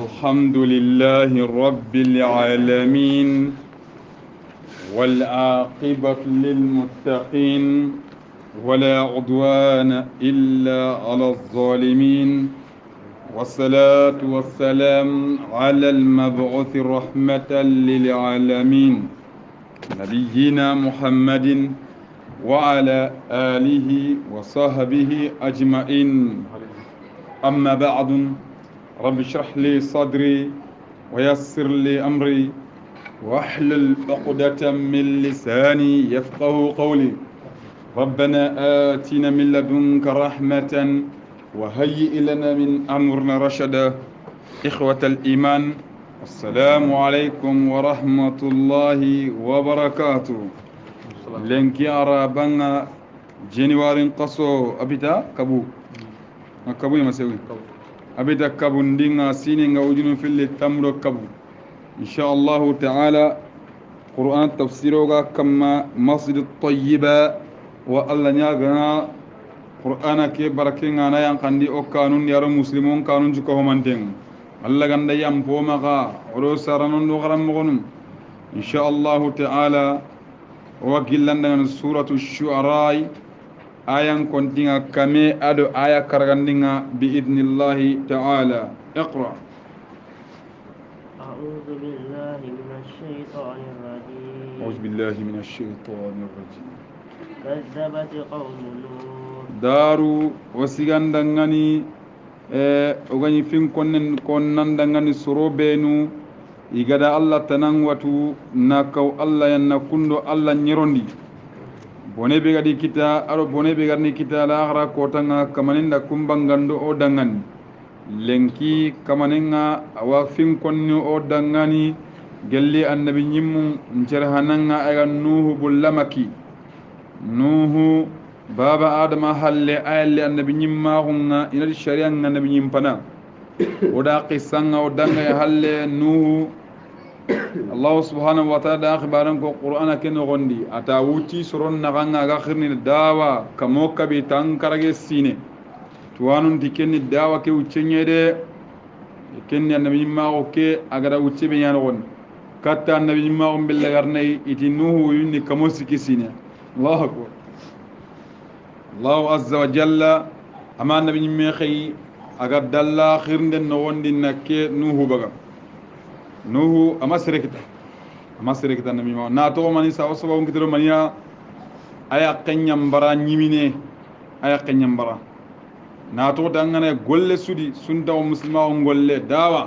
الحمد لله رب العالمين والعاقبة للمتقين ولا عدوان إلا على الظالمين والصلاة والسلام على المبعوث رحمة للعالمين نبينا محمد وعلى آله وصحبه أجمعين أما بعد رب اشرح لي صدري ويسر لي أمري واحلل عقدة من لساني يفقه قولي ربنا آتنا من لدنك رحمة وهيئ لنا من أمرنا رشدا إخوة الإيمان السلام عليكم ورحمة الله وبركاته لنكي أرابنا جنوار قصو أبدا كبو كبو يمسوي أبدا كبو ندينا سينين وجنو في اللي تمرو كبو إن شاء الله تعالى قرآن تفسيروغا كما مصد الطيبة وألا نياغنا قرآن كي بركين أنا ينقندي أو قانون يارو مسلمون قانون جكو همانتين الله غندا يمبومغا ولو سارنون وغرم مغنم إن شاء الله تعالى وقلنا سورة الشعراء آية كنتنا كمي أدو آية كرغندنا بإذن الله تعالى اقرأ أعوذ بالله من الشيطان الرجيم أعوذ بالله من الشيطان الرجيم كذبت قوم نوح دارو وسيغندغني ogani fin konnandangani sorobenu igada allah tanan watu nakaw allah yanna kundo allah nyerondi bone be gadi kita aro bone be garni kita la akhra kotanga kamaninda kumbangando o dangani lenki kamaninga awa fin konni o dangani gelli annabi nyimmu ncerhananga aga nuhu bullamaki nuhu baba adama halle aylle annabi nyimma hunga inadi sharia annabi nyimpana oda qissanga odanga halle nuhu Allah subhanahu wa ta'ala akhbaran ko qur'ana ken gondi ata wuti soron naganga ga khirni dawa kamo kabi tankarage sine tuwanun dikenni dawa ke uccenyede kenni annabi nyimma o ke agada ucce be yana gon katta annabi nyimma on billa garnay iti nuhu yunni kamo sikisine Allahu akbar الله عز وجل أما النبي ميخي أقد الله خير نوند نكى نوح بقى نوح أما سرقة النبي ما ناتو ماني سوا سوا كتير مانيا أيا كنيم برا نيمينه أيا كنيم برا ناتو دعنا غول سودي سنتا ومسلما ونغول داوا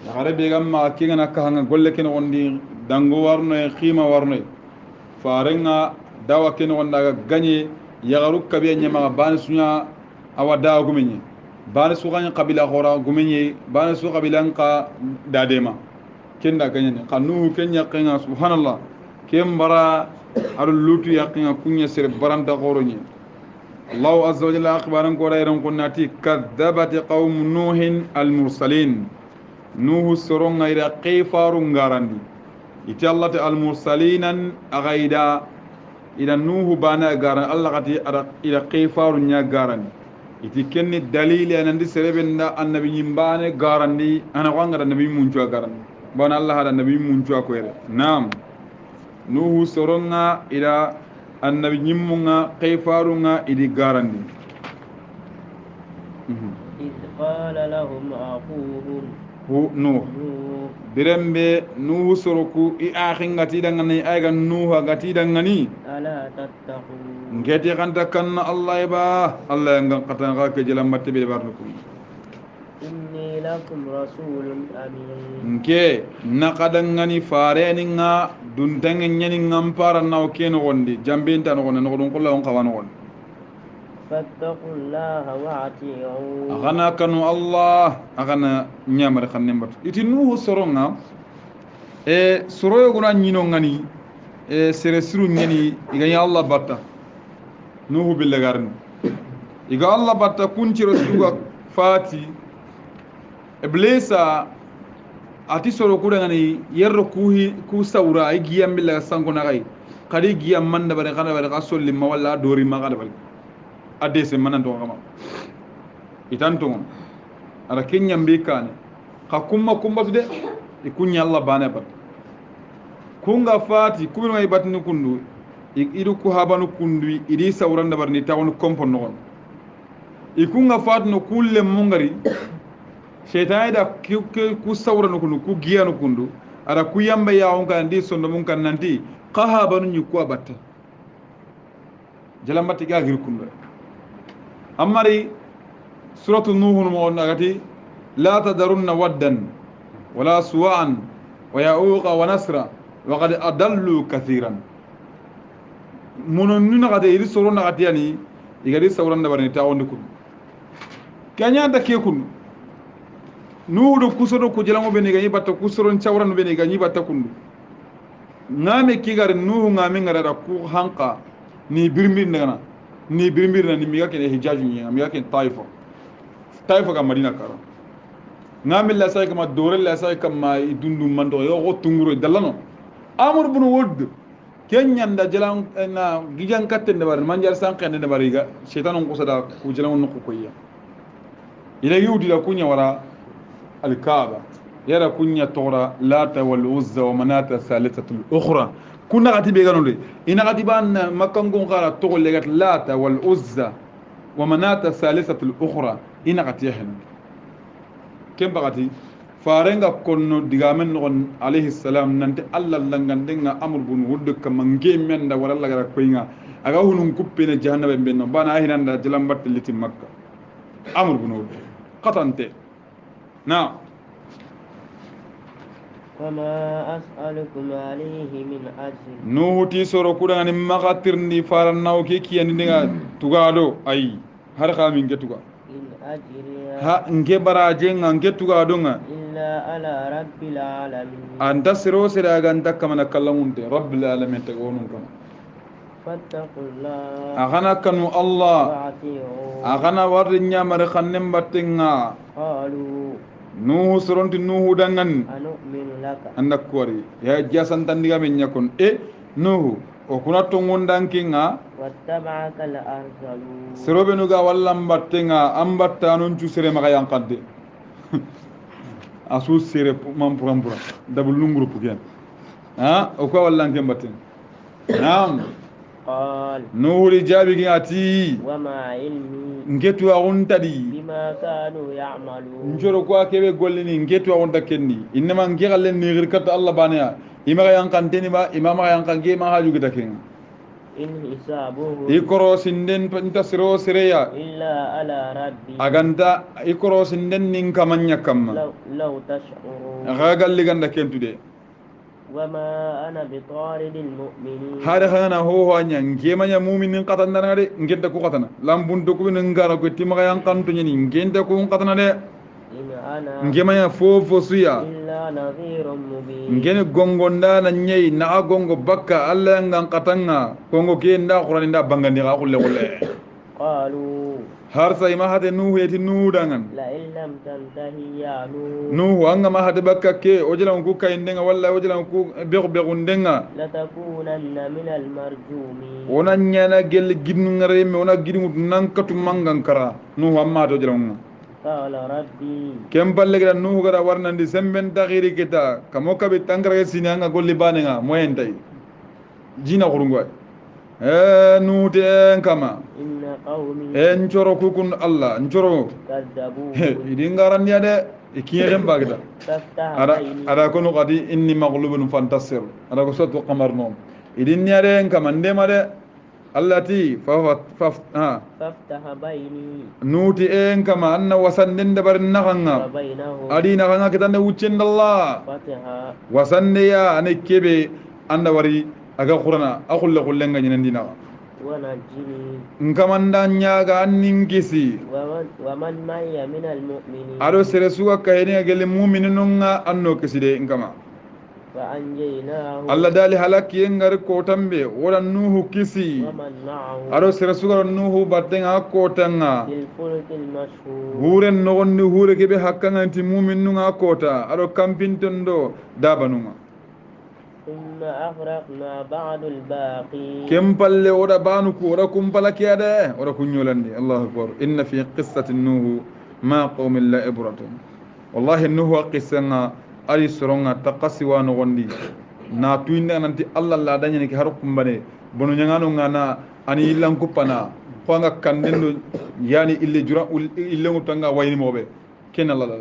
يا بيجام ما كيغنا كهنا غول كنا وندي دانغو وارنه خيمة وارنه فارنا داوا كنا وندا غني yagaru kabiya nyama ban sunya awa da gumenye ban su ganya kabila khora gumenye ban su kabilan ka dadema kenda ganya kanu kenya kenya subhanallah kembara ar lutu yaqina kunya sir baranda khoronye Allah azza wa jalla akhbaran ko rayran kunnati kadzabat qaum nuhin al mursalin nuhu soronga ira qifarun garandi iti Allah al mursalinan agaida ila nuhu bana garan allah kati ila qifaru nya garan iti kenni dalili anandi serebenda annabi nyimbane garandi ana wanga annabi muncu garan bana allah hada annabi muncu ko ere nam nuhu soronga ila annabi nyimmunga qifarunga idi garandi إذ قال لهم أخوهم hu nuh birembe nuhu soroku I akhin ngati dangani ayga nuha gati dangani ألا تتقون ngeti kanta kanna allah ba allah ngan qatan ga ke jelam matte be barnukum إني لكم رسول أمين nke nakadangani fareninga duntangen nyani ngampara naw ken gondi jambinta no gondi no don kullu on kawan gondi فاتقوا الله وأطيعون agana kanu allah agana nyamare khannen bat iti nuhu soronga soroyo gona nyino ngani sere siru nyani iganya allah batta nuhu billagarni iga allah batta kunci rasuluga fati iblisa ati soro kuda ngani yerro ku sawra ay giyam billaga sanko nagai kadi giyam manda bare kana bare kasolli ma walla dori ma kada bare adese manan to kama itan to ara kenya mbikane ka kumma de ikunya Allah bane bat kunga fati kubino ay batni kundu idu ku habanu kundu idi sawranda barni tawon kompon non ikunga fati no kulle mungari shaytan da ku sawranu kundu ku giyanu kundu ara ku yamba yaawon kan ndi sondo mun kan nanti qahabanu nyuko batta jalambati ga gir kundu amari suratu nuh mo nagati la tadarunna waddan wala suwa'an wa ya'uqa wa nasra wa qad adallu kathiran munon nuna gade iri soro nagati yani igadi sawranda barni tawon kundu kanya da ke kundu nuudo kusoro ko jelamo be ne ganyi batta kusoron chawran be ne ganyi batta kundu ngame kigar nuhu ngame ngara ku hanqa ni birmir ngana ni birmir na ni miga kene hijaju ni miga kene taifa ga madina karo ngame la sai kama dore la sai kama idundu mando yo go tunguro dalano amur bunu wod kenyan da jelan na gijan katten da bar manjar san kan da bariga shaytanun kusada ku jelan no ko koyya ila yudi la kunya wara الكعبة يرى كنيا تورا لات والعزى ومناة الثالثة الأخرى كنا غادي بيغانو لي إن غادي بان مكان كون قال تقول لك لات والعزى ومناة الثالثة الأخرى إن غادي يحن كم بغاتي فارنغا كونو ديغامن نون عليه السلام نانتي الله لانغاندينغا امر بن ود كما نجيمن دا ولا لا كوينغا اغا هونن كوبين جهنم بن بانا هينان دا جلام بات لتي مكة امر بن ود قطنتي نعم وما أسألكم عليه من أجر نوتي سورو كودان مغاتر ني فارناو كي نيغا توغادو اي har ka min getuga إن أجري ha nge baraje nge tuga donga إلا على رب العالمين anta siro sira ganta kamana kallamunte rabbil alamin te gonun kam فاتقوا الله agana kanu Allah وأطيعون agana warri nyamare khannem battenga قالوا nuhu soronti nuhu dangan أنؤمن لك anda kuwari ya jasan tandiga men nyakon nuhu o kuna tongon dankinga واتبعك الأرذلون sirobe nuga wallan battenga ambatta non cu sere maka yankadde asu sere man purampura dabul nungru pugen ha o ko wallan ken batten naam قال nuhu li jabi gi ati وما علمي ngetu agun tadi بما كانوا يعملون njoro ko akebe gollini ngetu agun takenni inma ngegalle ni girkat Allah baniya imaga yankanteni ba imama yankange ma haju gitaken إن حسابهم ikoro sinden panta siro sireya إلا على ربي aganta ikoro sinden nin kamanya kamma لو تشعرون aga galli ganda kentude وما أنا بطارد المؤمنين hada hana ho hanya ngemanya mu'minin qatan dana de ngenta ko qatana lambun do ko ngara ko timaga yankantu nyini ngenta ko qatana de إن أنا ngemanya fofo suya إلا نذير مبين ngene gongonda na nyei na gongo bakka alla ngan qatanga gongo ke nda qur'ani nda bangandi ga kulle kulle قالوا har sai ma hade nuhu yeti nuhu dangan لئن لم تنتهي يا نوح nuhu anga ma hade bakka ke ojelan ku kay ndenga walla ojelan ku bego ndenga لتكونن من المرجومين ona nyana gel gidnu ngare me ona gidimu nankatu mangan kara nuhu amma to jelan قال ربي kem balle gara nuhu gara warnandi semben takhiri kita kamo kabe tangara sinanga golli banenga moyen tay jina kurungwa nuhu ten kama إن قومي njoro kukun Allah njoro كذبون idin garan ya de ikiyen bagda فافتح ada بيني ada kono qadi inni maghlubun fantasir ada ko sotu qamar nom idin nyare kama ndema de allati فافتح بيني nuti en kama anna wasanden da bar naganga وبينهم adi naganga kitanne wuccen Allah فتحا wasande ya ane kebe anda wari aga qur'ana akhulle khullenga nyinandina ونجني nkamanda nyaga anningisi ومن معي من المؤمنين ado sere suga kahene gele mu'minunga anno kiside nkama فأنجيناه Allah dali halaki yengar kotambe wala nuhu kisi ومن معه ado sere suga nuhu battenga kotanga في الفلك المشهور huren nogonni hure kebe hakkanga anti mu'minunga kota ado kampintondo dabanunga ثم أغرقنا بعد الباقين kempalle oda banuku oda kumpala kiyade oda kunyolandi Allahu akbar inna fi qissati nuhu ma qawmin la ibratun wallahi nuhu qissanga ali soronga taqasiwa no gondi na tuinde nanti allah la danyani ki har kumbane bonu nyangano ngana ani illan kupana ko nga kandendo yani ille jura ille ngutanga wayni mobe ken allah la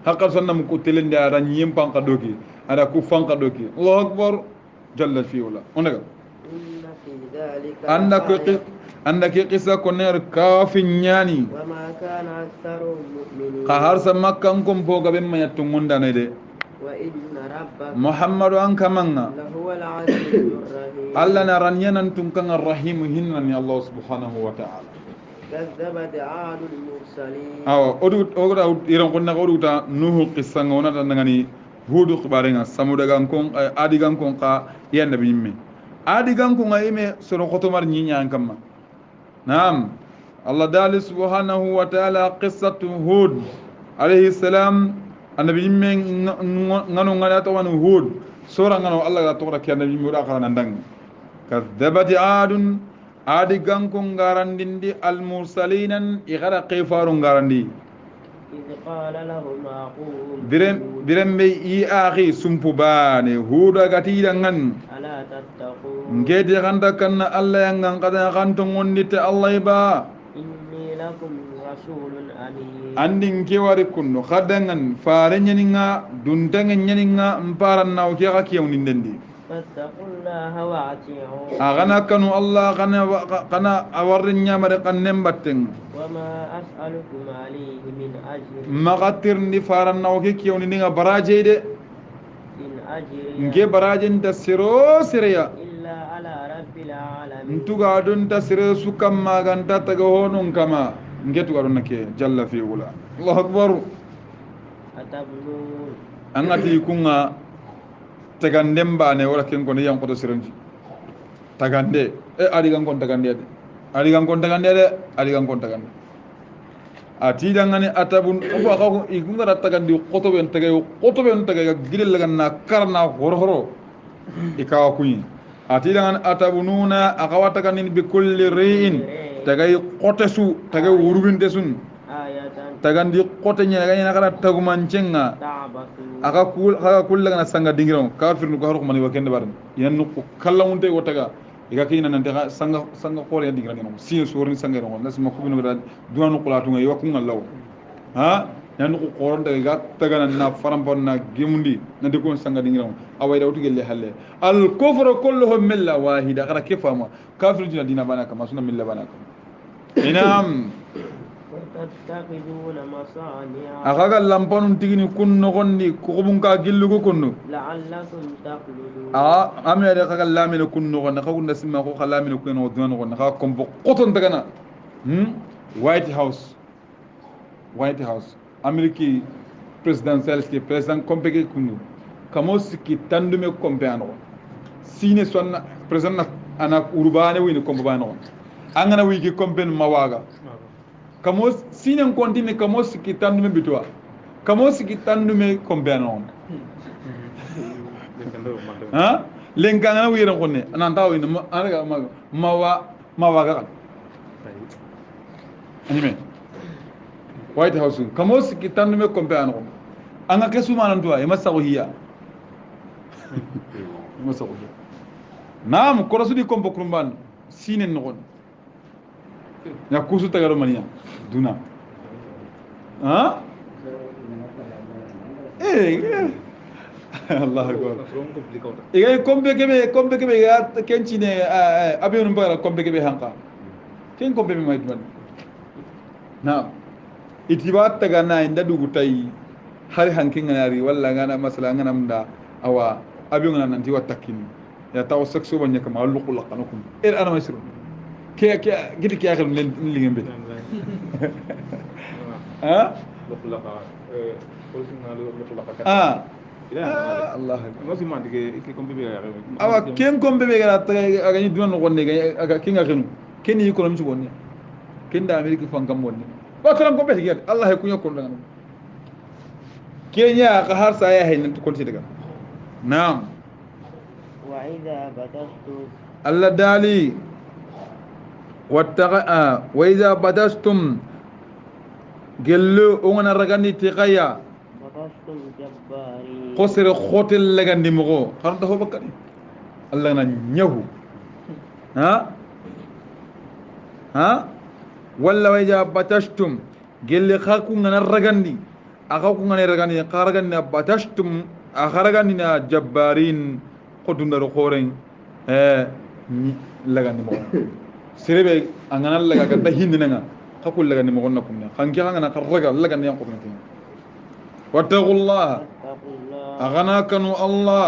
haqqal sannam ko telende ara nyim panka doki ada ku fanka doki allahu akbar jalla fi wala onaga anda ke qissa ko ner kafin nyani وما كان أكثرهم مؤمنين ka har sa makkan kom boga be mayattu ngunda ne de وإن ربك muhammadu an kamanga لهو العزيز الرحيم allah na ranyanan tunkanga rahim hinnani allah subhanahu wa ta'ala كذبت عاد المرسلين awa oda iran konna odu ta nuhu qissa ngona tan ngani hudu khibarenga samuda gankon adi gankon ka ya nabi yimme adi gankon ayime soro khotomar nyinya kamma naam allah dali subhanahu wa ta'ala qissatu hud alayhi salam annabi yimme ngano ngana to wanu hud sura ngano allah ga to ra kya nabi yimme da kana ndang kadzabat adun adi gankon garandindi al mursalinan igara qifarun garandi إذ قال لهم أخوهم biren be i akhi sumpu bane huda gatida ngan ألا تتقون ngedi ganda kanna allah yang kada ganto ngondite allah ba إني لكم رسول أمين andin ke wari kunno khadangan fare nyaninga duntangen nyaninga mparan naw ke ga kiyo nindendi فاتقوا الله وأطيعون agana kanu allah kana awarrin nyamare kannen batten وما أسألكم عليه من أجر magatir ni faran naw ke kiyo ninga baraje de إن أجري nge barajen ta siro sirya إلا على رب العالمين ntuga don ta sire su kamma ganta taga honun kama ngetu garon nake jalla fi wala allahu akbar أتبنون angati kunga tagandem bane wala ken ko yam ko to siranji tagande ari gan kon tagande de ari gan kon tagande de ari gan kon tagande ati dangane atabun ko ko ikunga rat tagandi qoto ben tagay gilel lagan na karna horo ikawa kunyi ati dangan atabununa akawata kanin bi kulli ri'in tagay qotesu tagay wurubinte sun آية tagandi qote nya ga ina kara tagumancenga تعبثون aka kulla na sanga dingiro kafir ko haro mani wakende baran yanno ko kallamunte ko taga iga kina nan taga sanga ko ya dingira ngino sin sorin sanga no nas ma kubino da duwanu qulatu ngai wakun allah ha yanno ko qoron daga taga na farambon na gemundi na de ko sanga dingiro awai da wutu gelle halle al kufru kulluhum milla wahida kara kifama kafir jina dina bana kama suna milla bana kama inam وتتخذون مصانع akaga lampanun tigini kunno gondi ko bunka gillugo kunno لعلكم تخلدون amere kaga lamine kunno gonna kagunda simma ko lamine kunno dunan gonna ka kombo qoton tagana white house ameriki presidential ki president kompeke kunno kamo siki tandume kompe ano sine sonna president ana urbane wini kombo bano angana wiki kompe mawaga kamo sinen kontine kamo siki tandume bitwa kamo siki tandume kombeano ha lenkanga na wiran konne ananta wina anaga mawa ga anime white house kamo siki tandume kombeano anga kesu manantwa e masago hiya masago hiya nam korasudi kombo kurumban sinen no ya kusu tagaro mania duna ha Allah akbar igay kombe kebe ya kencine abiyon mbara kombe kebe hanka ken kombe me maydman na itiba taga na inda dugu tay har hankin ngari walla ngana masala ngana mda awa abiyon nan ti watakini ya taw sakso banya kama luqul laqanakum ana masru كي قلت لك يا اخي من اللي جنبي ها الله awa ken kombe be gara aga ni dunan gonne aga kinga kenu ken yi ko lamci gonne ken da amerika fankam gonne ba karam kombe ti gert allah ku nyokon daga kenya ka har sa ya haynin to konti daga na'am wa idha badastu allah dali وإذا بدستم gello ongana ragandi tiqaya بطشتم جبارين qosere khotel lagandi mogo karanta ho bakani Allah na nyahu ha ha walla wayja batashtum gelle khaku ngana ragandi akaku ngana ragandi qaragandi batashtum akharagandi na jabbarin qodundaro khoren lagandi mogo serebe angana laga ganda hindinanga khakul lagandi mogo nakumne khanki ngana qarraga lagandi yan qodunti wattaqullaha واتقوا الله agana kanu Allah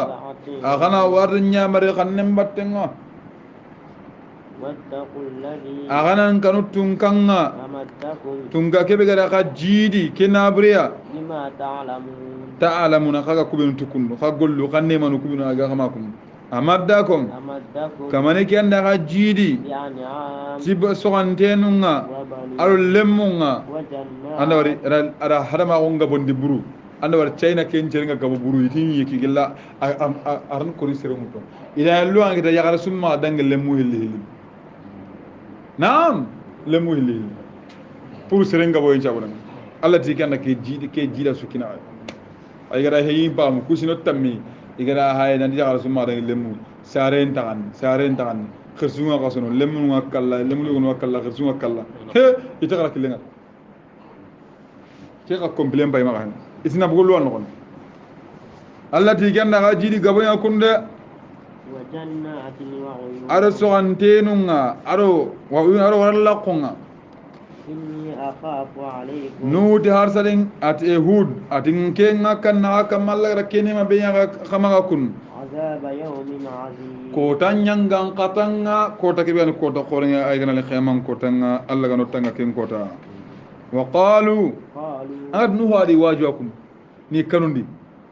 agana warnya mari khannem battenga واتقوا الذي agana kanu tunkanga أمدكم tunga kebe gara ka jidi kenabriya بما تعلمون ta'lamuna kaga kubenu tukundu ka gollu kanne manu kubenu aga kama kum amaddakum أمدكم kamane kenda ka jidi بأنعام tiba sogantenunga وبنين alo lemmunga anda wari وجنات ada hadama gonga bondi buru anda wari china ken jeringa gabo buru itin yiki gilla aran kori serumuto ila lu anga da yagara summa dangal lemmu hilli naam lemmu hilli pour serenga boy chabana Allah ti kanda ke jida sukina ay gara heyi bam kusino tammi igara hay nan yagara summa dangal lemmu saren tagan khirsunga qasono lemmu ngakalla lemmu ngakalla khirsunga kalla he itagara kilenga ke ka complain bay ma kan isna bugul won non Allah ti ganda ga jidi gabo ya kunde وجنات وعيون aro sogantenunga aro waralla qonga إني أخاف عليكم nuti harsalin at ehud atin kenga kanna kamalla rakene ma benya khamaga kun عذاب يوم عظيم ko tanyangan katanga kota kiban kota khorenga ay gana le khayman kotanga Allah gano tanga ken kota wa qalu قالوا ad nu hadi wajuakum ni kanundi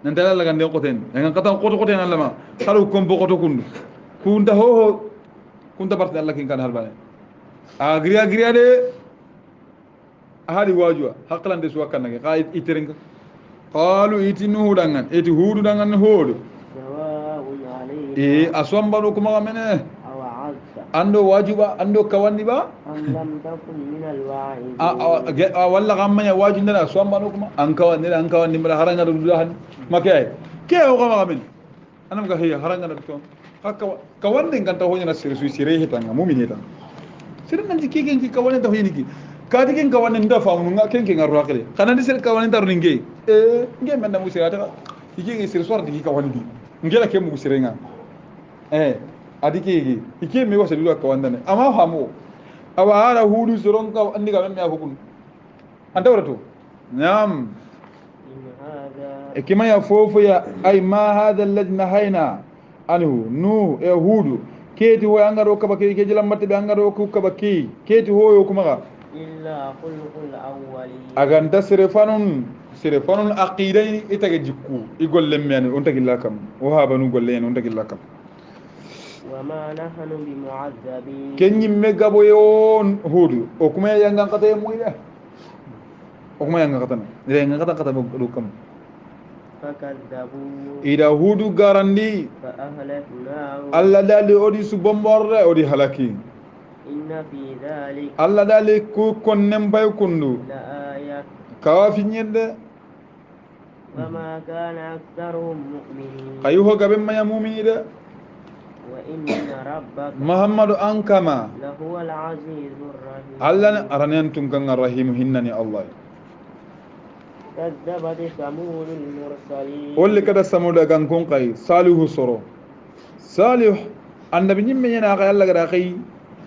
nan dala la gande qoten en katan qoto qoten Allah ma khalu kom bo qoto kundu kunta ho kunta barte Allah kin kan halbane agriya de hadi wajua haqlan de suwa kanage qaid itirenga qalu itinu dangan eti hudu dangan hodo سواء علينا aswambaro kuma mene أوعظت ando wajiba ando kawandi ba أم لم تكن من الواعظين walla gammanya wajindana aswambaro kuma an kawandi mala haranga do duhan makay ke o kama men anam ga heya haranga do to hakka kawandi kan ta honya sir su sire hitanga mu'min hitanga sir nan jiki gen ki kawandi ta hoyni ki kadi gen kawandi nda famu nga ken ken arwa kale kana di sir kawandi tar ninge nge men na musira ta iki sir swar di kawandi ngela ke mu sirenga adike ike me wasa duwa kawanda ne amma hamu awa hara hudu soron ka andi ga me hukun anda warato na'am إن هذا ikima ya fofu ya ay ma hada alladhi nahayna anhu nu yahudu keti ho angaro ka baki ke jilam matte be angaro ku ka baki keti hoyo kuma ga إلا خلق الأولين aganta sirefanun aqidain itage jikku igolle men on tagilla kam o habanu golle en on tagilla kam وما نحن بمعذبين kenyi mega boyon hudu o kuma yanga kata muida o kuma yanga kata ne yanga kata do kam فكذبوا ida hudu garandi فأهلكناهم alla dali odi su bomborde odi halaki إن في ذلك alla dali ku konnem bay kundu لآية kawafi nyedde وما كان أكثرهم مؤمنين kayuho gabe maya mu'minide وإن ربك muhammadu ankama لهو العزيز الرحيم alla aranen tunkanga rahim hinnani allah كذبت ثمود المرسلين wolli kada samuda gankon kay salihu soro salih annabi nyimme yana kay alla gara kay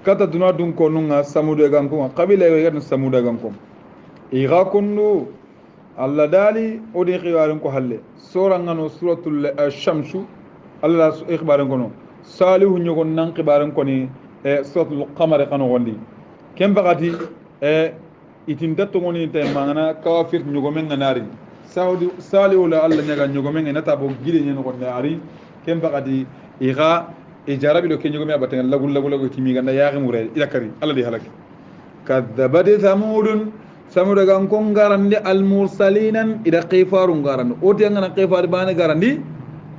kata duna dun ko nunga samuda gankon qabila yo gadna samuda gankon iga kundu alla dali odi khiwarin ko halle sura ngano suratul shamsu alla ikhbaran ko no salihu nyogon nan khibaran ko ni suratul qamar kanu gondi kem bagati itinda to ngoni tay mangana kafir nyogomen nganari saudi salihu la alla nyaga nyogomen nata bo gide nyen ko nari kem bagati iga ijarabi lo kenyo me abaten lagu timi ganda yaagi mure ila kari alla di halaki kadzabat samud gan kon garande al mursalinan ida qifarun garande oti ngana qifar bani garandi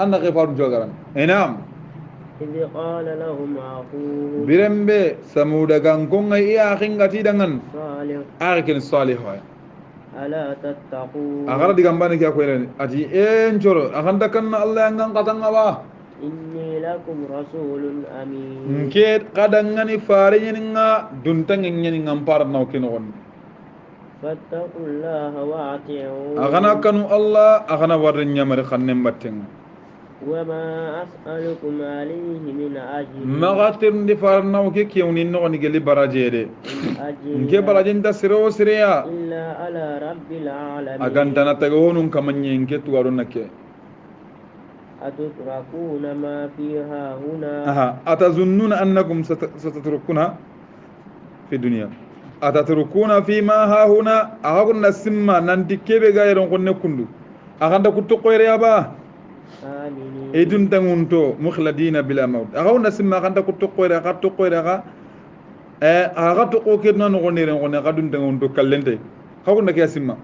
anna qifarun jo garande enam إذ قال لهم أخوهم birembe samud gan kon ay akhin gati dangan صالح akin salih wa ألا تتقون agara digambani kya koyren ati en choro aganda kanna Allah yangan katanga ba إني لكم رسول أمين nke kadangani fare nyeninga duntang nyeninga mpar naw kinogon فاتقوا الله وأطيعون agana kanu Allah agana warren nyamare khannen batten وما أسألكم عليه من أجر magatir ndi far naw ke kewni no ni geli barajede إن nke أجري barajin da siro sireya إلا على رب العالمين agantana tagonun kamanye nke tuwarun nake أتتركون ما فيها هنا aha atazunnuna annakum satatrukuna fi dunya atatrukuna fi ma ha huna ahaguna simma nanti kebe gayron konne kundu aganda kutto koyre aba آمنين edun tangunto mukhladina bila maut aganda simma aganda kutto koyre aga to koyre aga aga to ko kedna no gonere gonne gadun tangunto kallente hagunda ke simma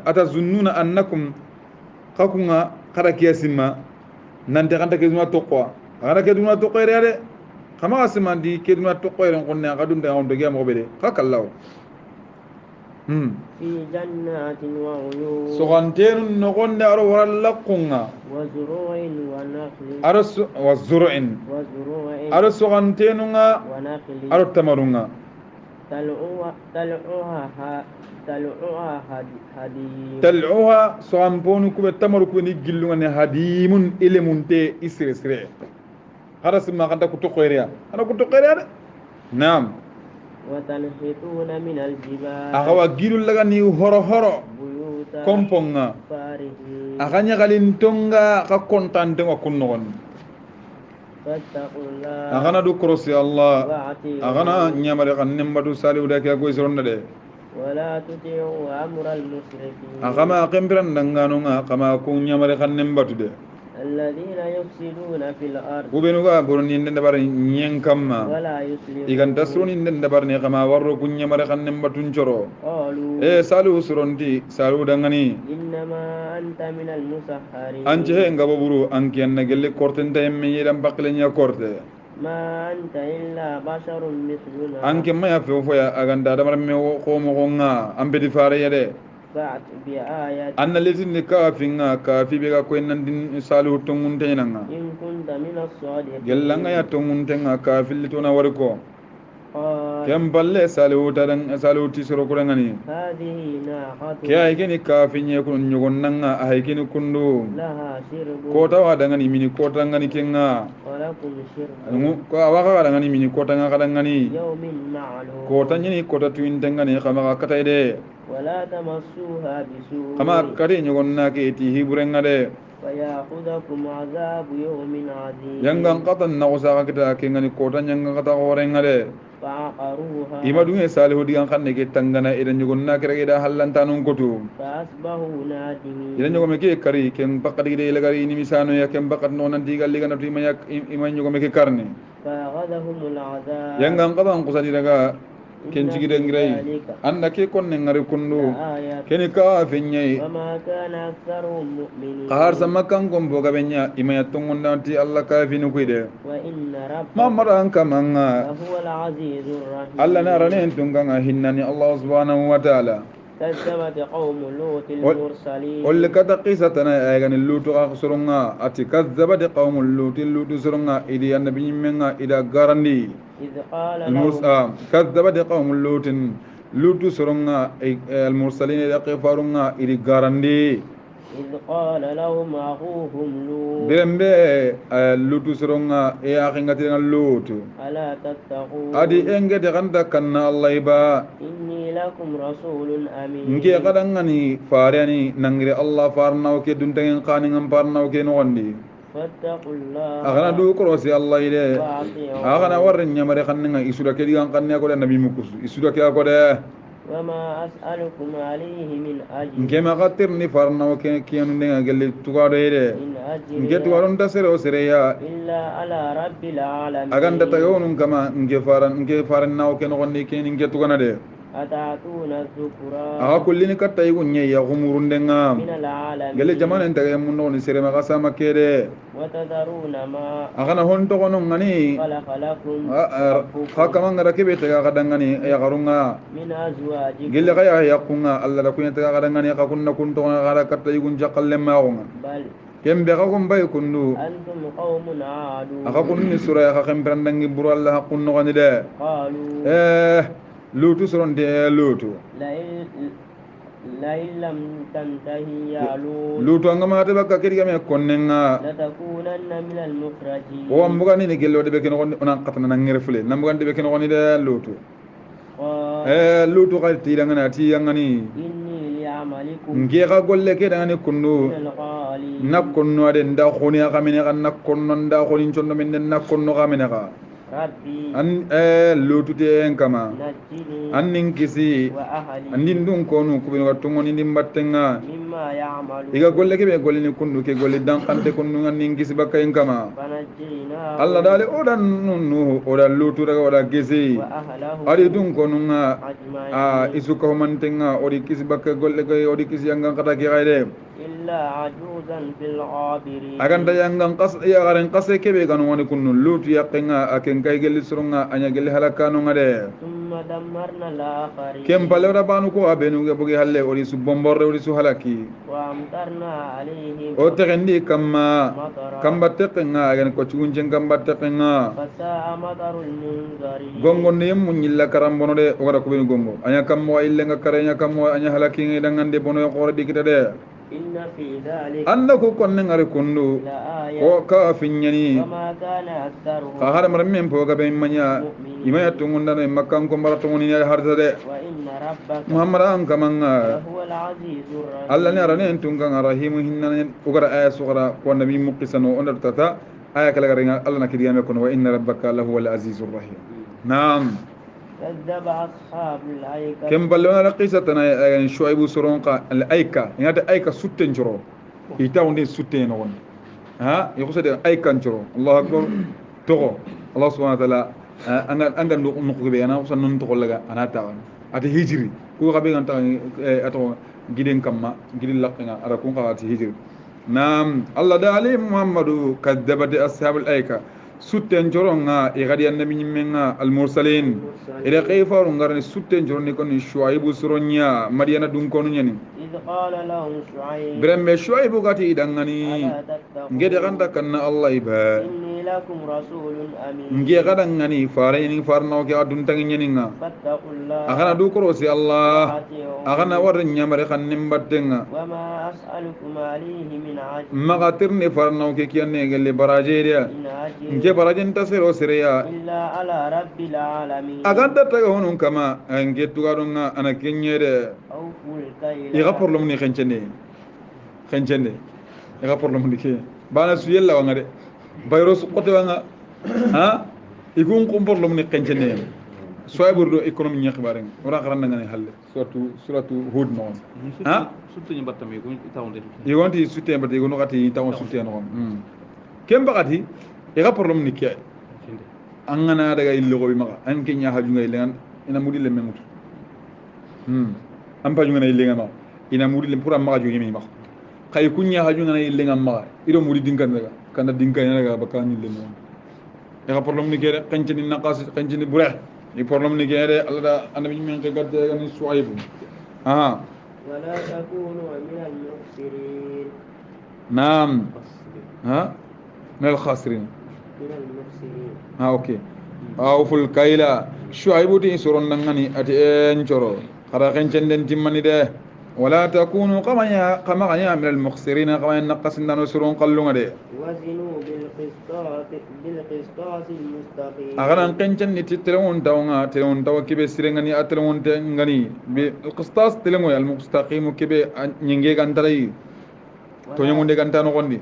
atazunnuna annakum kakunga kada ke simma nante kanta ke duma tokko agada ke duma tokko yere kama asimandi ke duma tokko yere konne agadum de on doge mo bede kakallaw في جنات وعيون sogantenun no gonde aro warallakunga وزروع ونخل aro wazur'in وزروع aro sogantenunga ونخل aro tamarunga تلعها هديم tal'uha sogamponu kube tamaru kube ni gillunga ne hadimun ilemunte isire sire hada simma kanta kuto khoyriya ana kuto khoyriya de naam وتنحتون من الجبال agawa gilul laga ni horo horo بيوتا komponga فارهين aganya galintonga ka kontante wa kunnogon فاتقوا الله agana du krosi Allah وأطيعون agana nyamare kan nembadu saliu da ke ko isronda de ولا تطيعوا أمر المسرفين agama kembiran danganonga kama ko nyamare kan nembatu de الذين يفسدون في الأرض kubenuga borni ndende bar nyenkamma ولا يصلحون igan tasroni ndende bar ne kama warro kun nyamare kan nembatun coro قالوا salu suronti salu dangani إنما أنت من المسحرين ance he ngabo buru anki anna gelle kortenta emme yedan baklenya korte ما أنت إلا بشر مثلنا anke maya fe foya aganda damar me ko mo gonga ambedi fare yede فأت بآية anna lesin ni kafinga kafi be ga ko nandin salu tongunte nanga إن كنت من الصادقين gellanga ya tongunte nga kafil to na warko قال kem balle salu tadan salu tisoro ko ngani هذه ناقة ke ay keni kafinye ko nyugon nanga ay keni kundu لها شرب ko tawa dangani mini ko tangani kenga ولكم شرب ko awaka dangani mini ko tanga kadangani يوم معلوم ko tanyini ko ta tuin tangani kama kata ide ولا تمسوها بسوء kama kare nyugon na ke ti hiburenga de فيأخذكم عذاب يوم عظيم yangan katan na usaka kita kengani ko tanyanga kata orenga de فعقروها ima dunge salihu digan kanne ke tangana ida nyugon na kere ida hallantanun kotu فأصبحوا نادمين ida nyugo meke kari ken bakati ide lagari ini misano ya ken bakat no nan digal liga na tima yak ima nyugo meke karne فأخذهم العذاب yangan katan kusadi daga ken إن في cigide ngirai ذلك anda ke konne ngari kundu لآية keni ka fenyai وما كان أكثرهم مؤمنين kahar samakan kombo gabenya ima yatungunna ti Allah ka finu kuide وإن ربك mamara an kamanga لهو العزيز الرحيم Allah na rane tunganga hinnani Allah subhanahu wa ta'ala كذبت قوم لوط المرسلين قل كذا قصتنا ايغان اللوط اخسرنا اتي كذبت قوم اللوط اللوط سرنا الى النبي منا الى غارندي إذ قال الموسى لهم كذبت قوم اللوط لوط سرنا المرسلين الى قفارنا الى غارندي إذ قال لهم أخوهم لوط بمبه لوط سرنا يا اخي لوط ألا تتقون adi enge de ganda kanna Allah iba إني لكم رسول أمين nge kadangani farani nangire Allah farna o ke duntengen qani ngam farna o ke no wandi فاتقوا الله agana du korosi Allah ide وأطيعون agana warren nyamare kanninga isuda ke digan kanne ko de nabi mukus isuda ke ko de وما أسألكم عليه من أجر nge ma qatir ni farna o ke kiyanu ndenga gelle tugado ide إن nge أجري tuwaron da sere o sere ya إلا على رب العالمين aganda tayonun kama nge faran na o ke no wandi ke nge tugana de أتعتون الذكران aga kullini katta igunye ya gumurundenga من العالمين gele jamana ntage munno ni sere maga sama kede وتذرون ما agana honto gono ngani خلق لكم haka ربكم mangara kebe taga kadangani ya garunga من أزواجكم gele kaya ya kunga alla da kunya taga kadangani ka kunna kunto ngara katta igun jakalle maunga بل kembe ka kumbay kundu أنتم قوم عادون aka kunni sura ka kembrandangi buru alla kunno gani de قالوا lutu soronte lutu لئن لم تنتهي يا لوط lutu angama ta bakka kedi game konnenga لتكونن من المخرجين o ambugani ni gello de be keno onan katana nangere fule nambugan de be keno woni de lutu قال lutu ka ti dangana ti yangani إني لعملكم nge ka golle ke dangani kundu من الغالين nakkonno ade nda khoni ka mine kan nakkonno nda khoni chondo min nakkonno ka mine ka ربي an lutu te en kama نجني annin kisi وأهلي andin dun konu kubino watungoni ndimbattenga مما يعملون iga golle ke be golle ni kundu ke golle dan kante kundu annin kisi bakka en kama فنجيناه Allah dale odan nunu odan lutu daga odan kisi وأهله ari dun konunga أجمعين isuka homantenga odi kisi bakka golle ke odi kisi yangan kata ki gaide إلا عجوزا في الغابرين aganda yangan qas ya garen qase ke be kanu woni kunnu lutu yaqenga aken kay gelli surunga anya gelli halakanu ngade ثم دمرنا الآخرين kem palewra banu ko abenu ge bugi halle odi su bomborre odi su halaki وأمطرنا عليهم o tegendi kamma مطرا kambatte kenga agen ko chunjen kambatte kenga فساء مطر المنذرين gongo ne munyilla karambono de ogara ko ben gongo anya kammo illenga karenya kammo anya halaki ngi dangande bono ko dikita de إن في ذلك anda ko konne ngari kundu لآية ko ka finyani وما كان أكثرهم ka har mar men po ga be manya imaya tungunda no makkan ko mara tunguni ya harda de وإن ربك muhammad an kamanga لهو العزيز الرحيم Allah ne arane tunga rahimu hinna ugara aya sugara ko nabi muqisano onda tata aya kala garinga Allah na kidiyame kono wa inna rabbaka lahu al azizur rahim naam كذب أصحاب الأيكة kem ballona la qisatana shuaibu suronqa al aika ngata aika sutten joro ita wonde sutte no won ha yusade aika joro Allah akbar togo Allah subhanahu wa ta'ala anga nuko be ana usan nun to laga ana tawan ati hijri ko gabe ganta ato giden kamma gidin laqinga ara kun qawati hijri nam Allah da ali muhammadu kadzabat ashabul aika sutten joronga e gadi annabi nyimmenga al mursalin ila kayfaru ngarni sutten joroni kon shuaibu suronya madiyana dun konu nyani إذ قال لهم شعيب brembe shuaibu gati idangani ألا تتقون ngede ganda kanna Allah iba إني لكم رسول أمين nge gadangani fare ni farno ke adun tangi nyaninga فاتقوا الله agana du korosi Allah وأطيعون agana war nyamare khannim battenga وما أسألكم عليه من أجر magatirni farno ke kiyanne gelle barajeria إن أجري nge barajen tasiro sireya إلا على رب العالمين aganda taga honun kama nge tugadunga ana kenyede أوفوا الكيل iga problem ni xencende iga problem ni ke bana su yella wanga de bayro su qote wanga ha igun ko problem ni xencende soybur do economy ni xibaren wara xaran nga ne halle suratu hud no ha surtout ñu battam yi ko tawonde igonti sutte mbati igono gati tawon sutte no kem bagati iga problem ni ke angana daga illo ko bi maga an kenya haju ngay lengan ina mudi le mengut am paju ngay lengan ma ina mudi le pura maga jogi mi ma kay kunya haju ngay lengan ma ido mudi dinkan daga kana dinkan daga bakani le non ya problem ni kere kancini naqas kancini bure ni problem ni kere Allah da annabi min ka gadde ni suaibu aha ولا تكونوا من المخسرين naam ha من الخاسرين من المخسرين ha okay awful kayla shuaibu ti soron nangani ati en choro khara kencenden timmani de wala takunu kama ya min al mukhsirin kama naqas ndano soron qallunga de وزنوا بالقسطاس المستقيم agaran kencen ni telewon taw kibe sirengani atelewon te ngani bi al qistas telemo al mustaqim kibe nyinge gantarai to nyamunde gantano gondi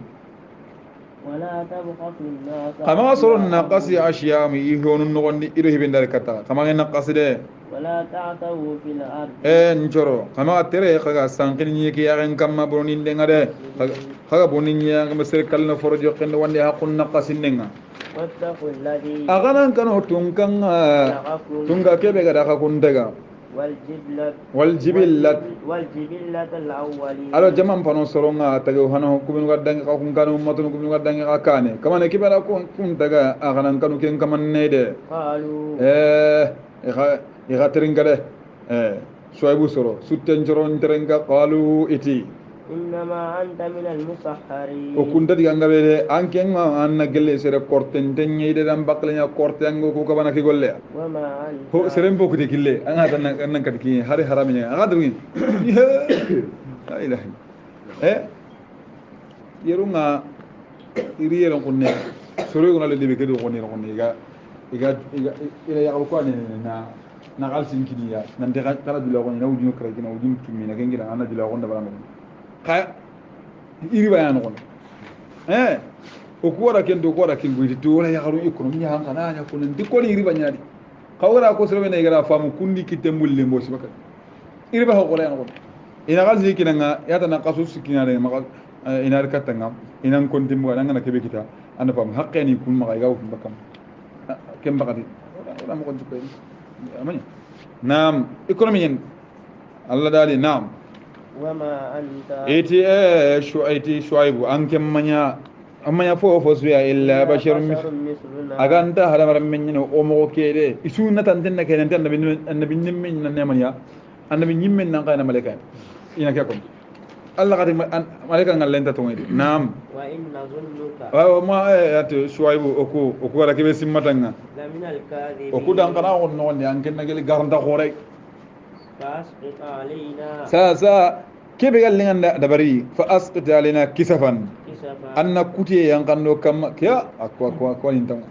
ولا تبخسوا الناس kama soron naqasi ashiyami ihonun nogondi ido hibendare kata kama naqasi de ولا تعثوا في الأرض njoro kama tere kaga sankini nyeki yaren kamma bonin denga de kaga bonin nyanga mesir kalna forojo kende wande hakun naqasin denga واتقوا الذي aganan kano tungkanga خلقكم tunga kebe gada ka kundega والجبلة الأولين alo jaman pano soronga taga hano kubinu gadangi ka kun kanu matunu kubinu gadangi ka kane kamane kibala kun taga aganan kanu ken kamanne de قالوا iga teringa de shoibu soro sutten joron terenga qalu iti إنما أنت من المسحرين o kunta diga ngabe de ankenga anna gelle sere korten tenye de dam baklenya kortengo ko kabana ki golle وما ho أنت serem boku de kille anga tan nan kadki hari haramnya aga dugin la ilaha yerunga iri yeron kunne soro gona le debe kedo goni goni iga ila ya ko ne na galsin kiniya nan de kala dula goni na wudin kra gina wudin tummi na gengira ana dula goni da baranga ka iri bayan goni o ko wara ken do ko wara ken buiti to wala ya haru ekonomi ya hanga na ya kunen di ko iri banyadi kawara ko soro ne gara famu kundi kitembul le mbosi baka iri ba ko la ngoni ina galsi kinanga ya ta na kasu sikina de magal ina katanga ina konti mo ngana kebe kita anda pam haqqeni kun ma ga kum bakam kem bakati wala mo ko jukay amani nam ekonomi en Allah dali nam وما أنت eti shuaibu an kem manya amanya fo suya illa basharun مثلنا aganta haramar men o mo kede isu na tan den ke tan annabi nyimmen nan ne manya annabi nyimmen nan kana malaika ina ke ko Allah kati malaika ngal lenta to ngedi nam وإن ظنك wa ma ati shuaibu oku wala kebe simmatanga لمن الكاذبين oku dan kana on non yan ken nagel garanta khore فأسقط علينا sa kebe gal nganda dabari fa asqit alaina kisafan كسفا anna kutiye yan kanno kam kya akwa nintam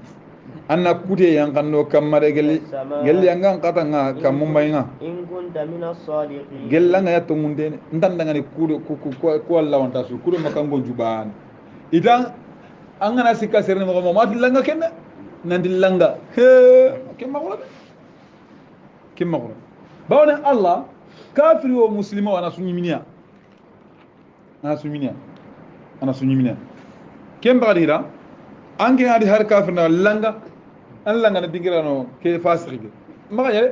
anna kutiye yan kanno kam mare gel yangan katanga kam mumbaynga إن كنت من الصادقين gellanga ya to munde ndandanga ni ku Allah wanta su kudo makango juban idan an gana sikka serne mo ma dilanga kenna nan dilanga he kemma bawne Allah kafiri o muslima wana sunyiminia ana sunyiminia kem bagdira ange adi har kafir na langa an langa na dingirano ke fasiki maga yele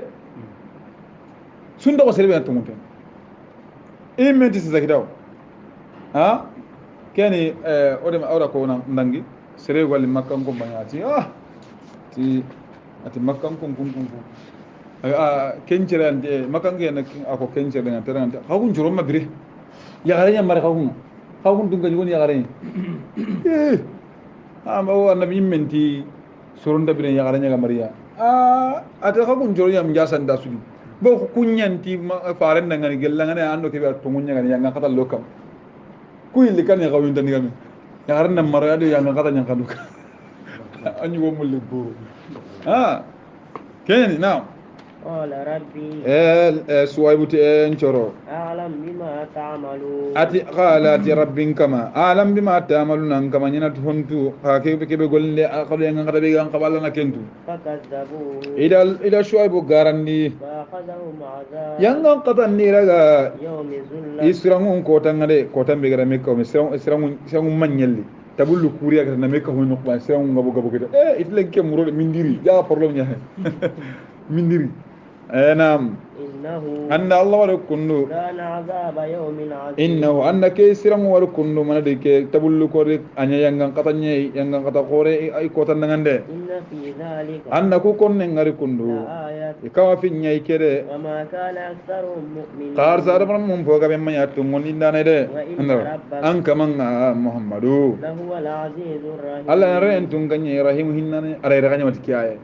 sunda ko serbe to munten imenti sizakidaw ha keni odem awra ko nangi sere wali makkan ko banyati ti ati makkan kun kencere ande makkan ge na ako kencere na terante hakun joro mabire ya garanya mare hakun dunga joni ya garanya ma wa nabi menti soronda bire ya garanya ga mariya ata hakun joro yam jasan da sudi bo kunyanti faran da ngani gella ngane ando ke ba tungunya ngani yang kata lokam ku illi kan ya gawin tan ngami ya garna mara ado yang kata nyang kaduka anyu wo mulle buru keni now قال ربي suwaibuti encoro أعلم بما تعملون ati qala ati rabbin kama alam bima ta'maluna kama nyina tuntu ha kebe golle akado yang ngada be gang kabala na kentu فكذبوه ida shuaibu garandi فأخذهم عذاب yang qatan ni raga يوم ذلة israngun ko tangade ko tambe gara mekko mi israngun manyelli tabullu kuriya kana mekko hono ko israngun gabo kede itlen ke muro mindiri ya problem nya mindiri nam إنه anna Allah wa kunnu كان عذاب يوم عظيم innahu annake siram war kundu manade ke tabullu ko rek anya yangan katanye yangan kata kore ay ko tan ngande إن في ذلك annaku konne ngari kundu لآية ikawa fi nyai kede وما كان أكثرهم مؤمنين qar sar bram mum foga be manya tungoni ndane de an kamanga muhammadu لهو العزيز الرحيم Allah ren tunganye rahim hinnane aray raganya matkiyaye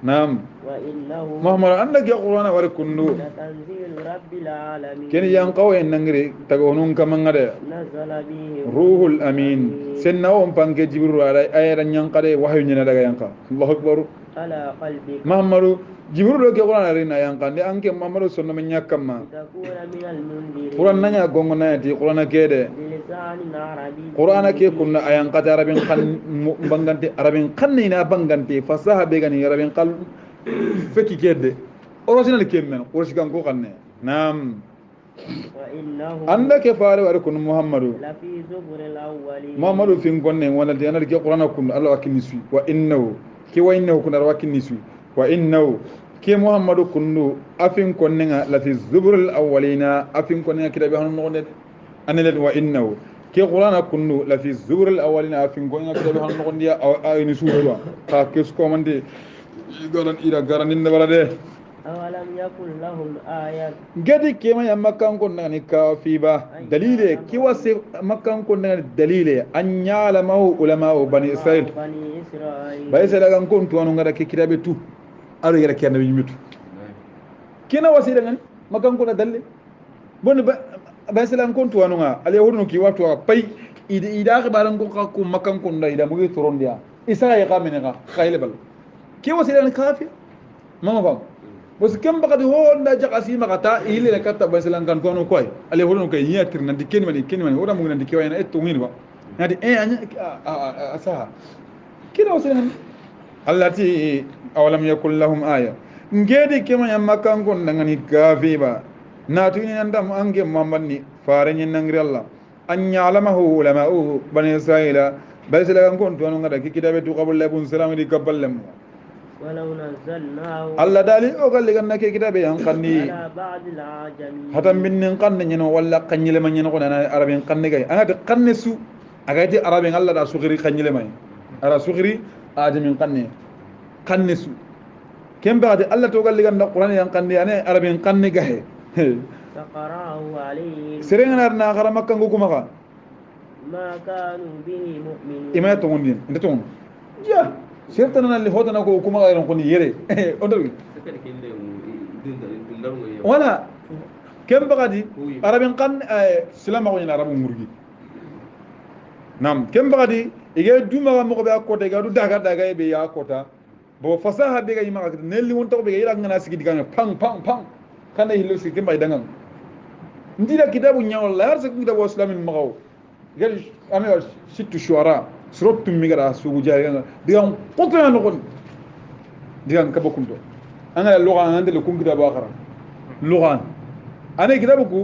nam وإنه muhammad annake qur'ana war kundu لتنزيل رب العالمين ken yang qawe nangri tagonun kamanga de نزل به ruhul amin senna on panke jibril ala ayran yankade wahyu nyina daga yanka Allahu akbar على قلبك muhammadu jibril ke qur'an rina yankande anke muhammadu sonno men yakamma تكون من المنذرين qur'an nanya gongo nayati qur'an kede بلسان عربي qur'an ke kunna ayan qata arabin kan bangante arabin kan ina bangante fasaha be gani arabin qal feki kede original kemen qur'an ko kanne nam وإنه anda ke faare war kun muhammadu لفي زبر الأولين muhammadu fin gonne wala de anar ke qur'ana kun Allah wakinni su wa innahu ki wa innahu kun ar wakinni su wa innahu ke muhammadu kundu afin konnenga lafi zuburul awwalina afin konnenga kitabe hanu nogonde anelet wa innahu ke qur'ana kundu lafi zuburul awwalina afin konnenga kitabe hanu nogonde ayini suwa ka kesko mande garan ira garanin barade أولم يكن لهم آية gadi kema ya makkan kon nani kafi ba dalile kiwa se makkan kon nani dalile an yala mahu ulama bani israil بني إسرائيل bai sai daga kon to anu ngada ke kirabe tu aro yara ke annabi mitu kina wasi daga makkan kon dalle bon bai sai daga kon to anu nga al yahudu ki watu pai ida khibaran ko ko makkan kon da ida mugi torondia isa ya kamene ga khayle bal ki wasi daga kafi mama ba bos kem bakati ho nda jakasi makata ile la katta baselan kan kono koy ale hono koy yatir nan di kenmani oda mu nan di kewayna etto ngini ba ngadi anya asa kila wasen allati awalam yakul lahum aya ngedi kema yamma kan gon ngani gafi ba natu ni ndam ange mamani fare nyen nangri allah an ya'lamahu ulama'u bani israila baselan kon to ngada kidabe tu qabul labun salam di kabballem ولو نزلناه الله دالي او قال لي انك كتاب ينقني على بعض العجمين حتى من نقن نينو ولا قنيله من نينو انا عربي قن جاي انا تقنسو اغايتي عربي الله دا سوغري قنيله ماي ara سوغري ادم قني قنسو كم بعد الله تو قال لي ان القران ينقني انا عربي قن جاي فقرأه عليهم سرنا نارنا غرا مكه غوكما ما كانوا به مؤمنين اما تونين انت تون يا سيرتنا اللي هودنا كوكما غيرون كوني يري اندر ولا كم بغادي عربي قن سلام غوين عرب مرغي نعم كم بغادي يجي دوما مكو بي اكوتا يجي داغا داغا بي يا كوتا بو فصاحه بي يما نيلي وون تو بي يرا ngana sigi diga pang pang pang kana hillo sigi mbay dangal ndira kitabu nyaawal la har sa kitabu islamin magaw gel ame sittu shuara سربت ميغرا سوغو جاري ديام قطنا نكون ديام كبكونتو انا اللغه عندي لكم كده باخره لغه انا كده بكو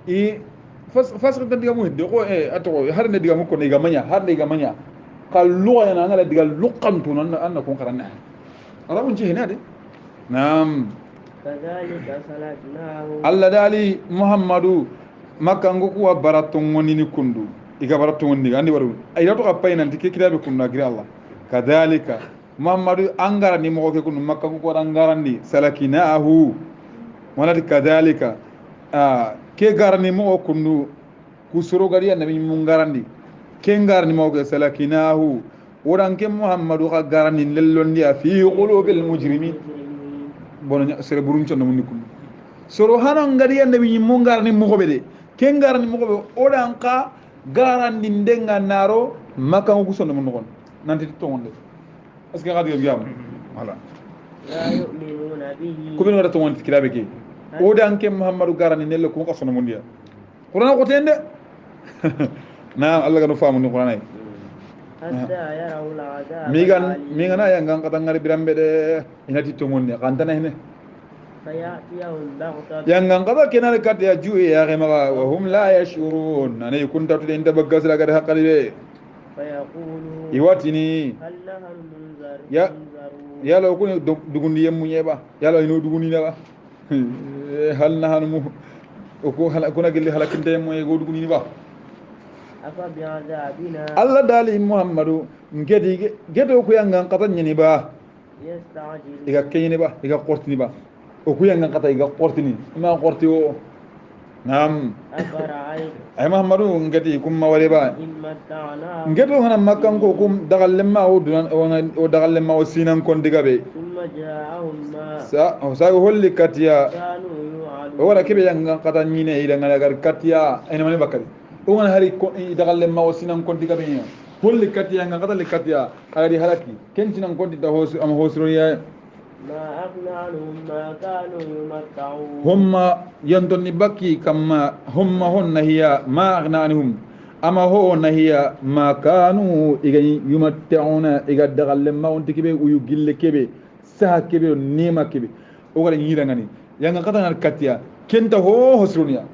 اي فاس كده ديام دي كو اتو هارني ديام كو نيغا مانيا هارني ديغا مانيا قال لغه انا لا ديغال لقنتو ان كون قرنا راه نجي هنا دي نعم كذلك سلكناه الله دالي محمد مكه ngoko baratong woni kundu iga baratu wonni andi waru ay rato ka payna ndike kitabe kunna gira allah kadhalika muhammadu angara ni mo ke kunu makka ko angara ni salakinahu wala kadhalika ke garani mo kunu kusuro gari annabi mun garandi ke garani mo ke salakinahu woran ke muhammadu ka garani lellondi fi qulubil mujrimin bono sere burun chondo mun kunu soro hanan gari annabi mun garani mo ko bede ke garani mo ko odan ka garandi ndenga naro maka ko sonno mon non nanti to wonde est-ce que gadi yam wala لا يؤمنون به ko ben wada to wonde kitabe ke o dan ke muhammadu garani nelle ko ko sonno mon dia qur'an ko tende na allah ga no faamu ni qur'an ay حتى يروا العذاب mi gana ya ngan kata ngari birambe de inati to wonde kan tan hene فيأتيهم بغتة yang ngan kata kenal kat ya juwe ya khema wa hum la yashurun ana yakun tatu de inda baggas la gada haqqali be فيقولوا iwatini هل نحن منذرون yalo ko dugundi yemmu nyeba yalo ino dugundi na ba hal nahanu mu ko hala ko nagel halakinte yemmu e go dugundi ba أفبعذابنا allah dali muhammadu ngedi gedo ko yangan kata nyini ba يستعجلون iga kayni ba iga qortini ba o ko yangan kata iga qortini ma qorti o nam أفرأيت ay muhammadu ngedi kum ma wale ba إن متعناهم ngedo hana makkan ko kum dagal lemma o dunan o dagal lemma o sinan kon diga be ثم جاءهم ما sa holli katiya كانوا يوعدون o wala kebe yangan kata nyine ida ngala gar katiya ene mane bakari o ngana hari ko dagal lemma o sinan kon diga be ni holli katiya yangan kata le katiya ari halaki kentinan kon diga hos am hosro ya ما أغنى عنهم ما كانوا يمتعون هم يندن بكي كما هم هن هي ما أغنى عنهم أما هو هي ما كانوا يمتعون إذا دخل لما أنت كبي ويجيل كبي سها كبي ونيما كبي وقال ينيرانني يعني قطعنا الكتيا كنت هو هسرونيا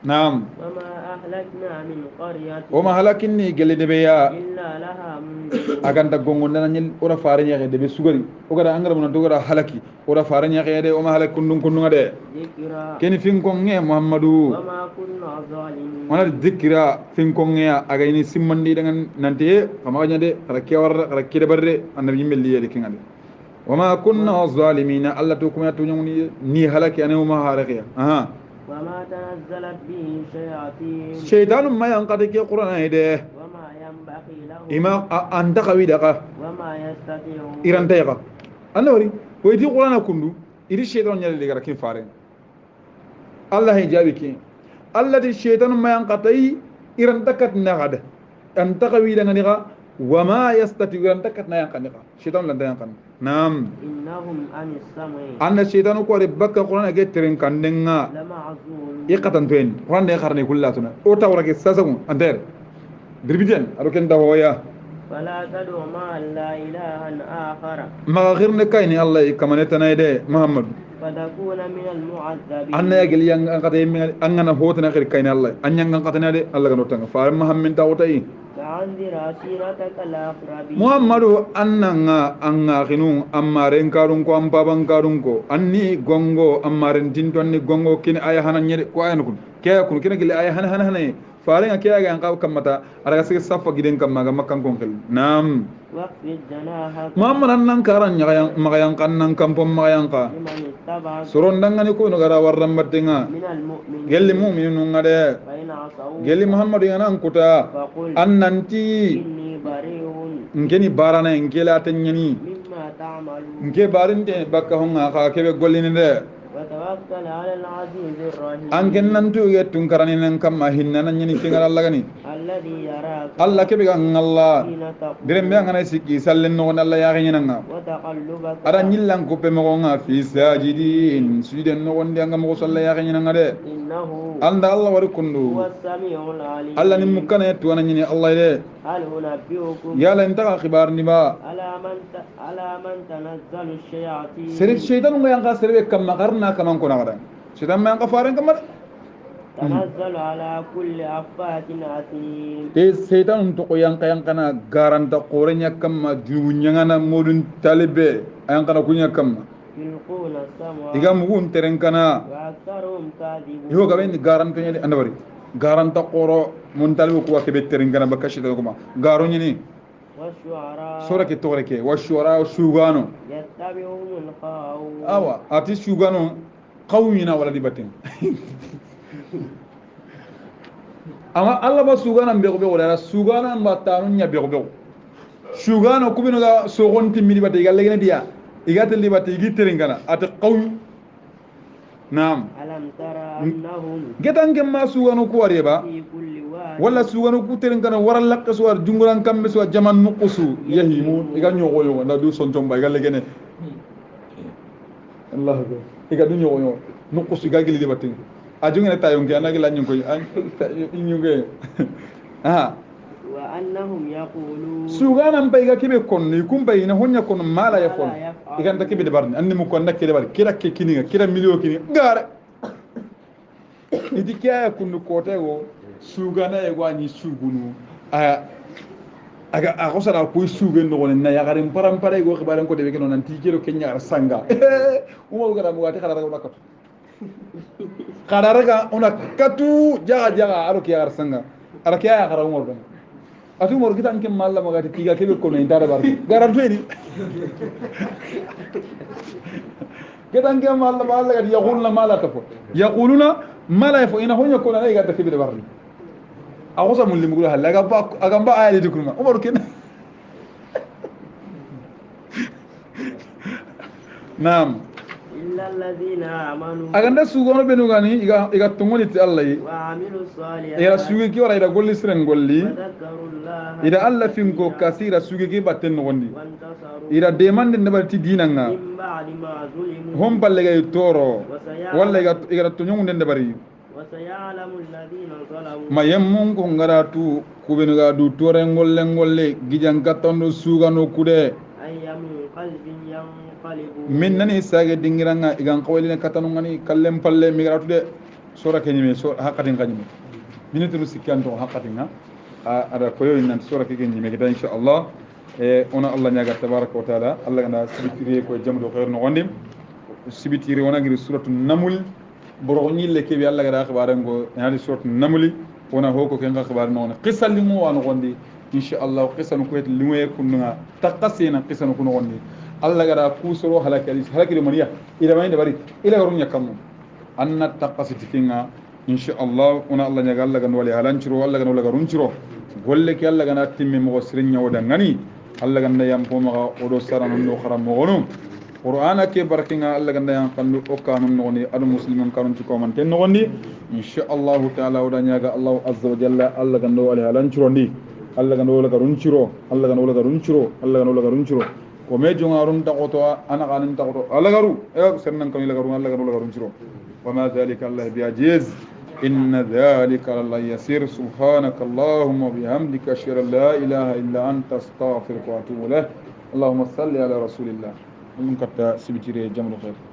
نعم وما أهلكنا من قرية وما هلكني قال لي بيا إلا لها منذرون akan ta gongon na nyil ora faare nya de be sugari o gara angara mun to gara halaki ora faare nya de o ma halak kundun kundun de ذكرى ken fin ko nge muhammadu وما كنا ظالمين wana dikira fin ko nge aga ini simmandi dengan nanti kama nya de kala kewar kala kide barre annabi melli yede kingade wama kunna zalimina alla to kuma to nyoni ni halaki ane ma harakiya aha وما تنزلت به الشياطين shaytanu ma yanqati ke qur'ana ide وما ينبغي لهم ima anta qawida وما يستطيعون iran tayqa anna wari waydi qur'ana kundu iri shaytan nyale digara kin fare allah hijabi ki allati shaytan ma yanqati iran takat nagada anta qawida nganiga wama yastati iran takat na yanqaniga shaytan lan yanqan nam إنهم عن السمع anna shaytanu ko rebaka qur'ana ge teren kandenga لمعزول iqatan tuen rande kharne kullatuna o tawra ke sasamu ander dirbijan aro ken dawoya فلا تدع مع الله إلها آخر ma ghirne kayni allah kamanetana ide muhammad فتكون من المعذبين anna ya gel yang angkata yimmi angana hotana khir kayni allah anyang angkata nade allah gano tanga fa muhammad tawtai فأنذر عشيرتك الأقربين muhammadu annanga anga khinu ammaren karun ko ampaban karun ko anni gongo ammaren tinto anni gongo kin aya hanan nyede ko ayan kun kaya kun kin gel aya hanan hanan farenga kaya ga anka kamata araga sig safa giden kamma ga makkan kon khel nam واخفض جناحك muhammad annan karan nyagayan magayan kannan kampom magayan ka لمن اتبعك soron dangani ko no gara warram battenga من المؤمنين gelli mu'minun ngade فإن عصوا gelli muhammadu yana kuta فقل annanti إني بريء ngeni barana ngela tanyani مما تعملون nke barinte bakka honga ka kebe gollini de وتوكل على العزيز الرحيم anken nantu ge tunkarani nan kamma hinna nan nyani tingal Allah gani الذي يراك Allah kebe ga ngalla حين تقوم direm be ngana sikki sallen no Allah ya gani nanga وتقلبك ada nyillan ko pe mo nga fi sajidin sujuden no wonde ngam ko salla ya gani nanga de إنه anda Allah wari هو kundu السميع العليم Allah ni mukana tu anan nyini Allah de هل أنبئكم ya la inta khibar ni ba على من تنزل الشياطين sere shaytan ngo yang ka sere kamma karna kaman ko nagada shaytan ma yang ka faran kamma تنزل على كل أفاك أثيم te shaytan to ko yang kana garanta qorenya kamma junyanga na modun talibe yang kana kunya kamma يلقون السمع iga mugun terenkana وأكثرهم كاذبون iho gaben garanta nyani andabari garanta qoro mun talibe ko kebe terenkana bakashi to kuma garo nyini والشعراء sura ke tore ke wa shuara shugano يتبعهم الغاوون awa ati shugano qawmina wala di batin ama Allah ba sugana be ko be wala sugana ba tanun nya be ko be sugano kubino ga sogonti midi batte galle gene dia igate li batte igi terengana ati qaw naam ألم ترى أنهم getan ke ma sugano ko wareba في كل واد wala sugano ku terengana waral lakke so war junguran kambe so jaman nuqusu yahimu iga nyogo yo na du son tomba galle gene Allah ko iga du nyogo yo nuqusu ga gili batte ajungene tayonge anagi la nyungo nyungo ah وأنهم يقولون sugana mbai ga kibe konni kumbai na honya kono mala ya kon iganta kibe de barni anni mu konna kibe bar kira ke kininga kira milio kini ngare idi kya kunu kote go sugana e gwani sugunu aga agosara ko sugen no na ya garin param pare go xibaran ko de be non nanti kiro kenya ar sanga umo gara mu wati khara ga katu khara ga ona katu jaga jaga aro ki ar sanga ara kya ya khara umor ben atu mor gitan ke malla magati tiga kebe ko no indara bar garanto eni gitan ke malla gadi yaquluna mala tafo yaquluna mala yafo ina honya ko na ga takebe bar agosa mun limu gula halaga ba aga ba ayali dikuma umar ken naam إلا الذين آمنوا aganda sugono benu gani iga tongoni ti Allah yi وعملوا الصالحات ira sugi ki wara ida golli siren golli وذكروا الله ida Allah fin ko kasira sugi ki batten no gondi وانتصروا ida demande ne barti dinanga من بعد ما ظلموا hom balle gay toro walla iga tonyon den de bari وسيعلم الذين ظلموا mayemmun ko ngaratu kubenu ga du tore ngolle gijan katondo sugano kude أي منقلب ينقلبون min nani sage dingiranga igan qawli ne katanu ngani kallem palle migratu de sura kenyime so hakatin kanyime minute sikkan to hakatinga ada koyo nan sura ke kenyime kita inshallah ona Allah nyaga tabaraka wa taala Allah ganda sibitire ko jamdo khair no gondim sibitire wona ngir suratu namul boro nyille ke bi Allah gada akhbaran go yani suratu namuli wona hoko ken akhbar no qissal limu wa no gondi inshallah qissal ko et limu kunna taqasina qissal ko no gondi Allah gada kusoro halakali maniya ila mayde bari ila garunya kammu anna taqasiti kinga inshallah ona Allah nyaga Allah ganda wali halanciro Allah ganda wala garunciro golle ke Allah gana timmi mo sirinya wada ngani Allah ganda yam ko ma odo sarano no kharam mo gono qur'ana ke barkinga Allah ganda yam kandu o kanum no ni adu muslimun kanum ci ko man ten no gondi inshallah taala wada nyaga Allah azza wa jalla Allah ganda wali halanciro ndi Allah ganda wala garunciro Allah ganda wala garunciro Allah ganda wala garunciro ko me jongarum ta goto ana kanin ta goto Allah garu e sennan kan Allah garu Allah ganda wala garunciro وما ذلك الله بعزيز إن ذلك لله يسير سبحانك اللهم وبحمدك أشهد أن لا إله إلا أنت أستغفرك وأتوب إليه اللهم صل على رسول الله. من كتا سبتيري جمل خير.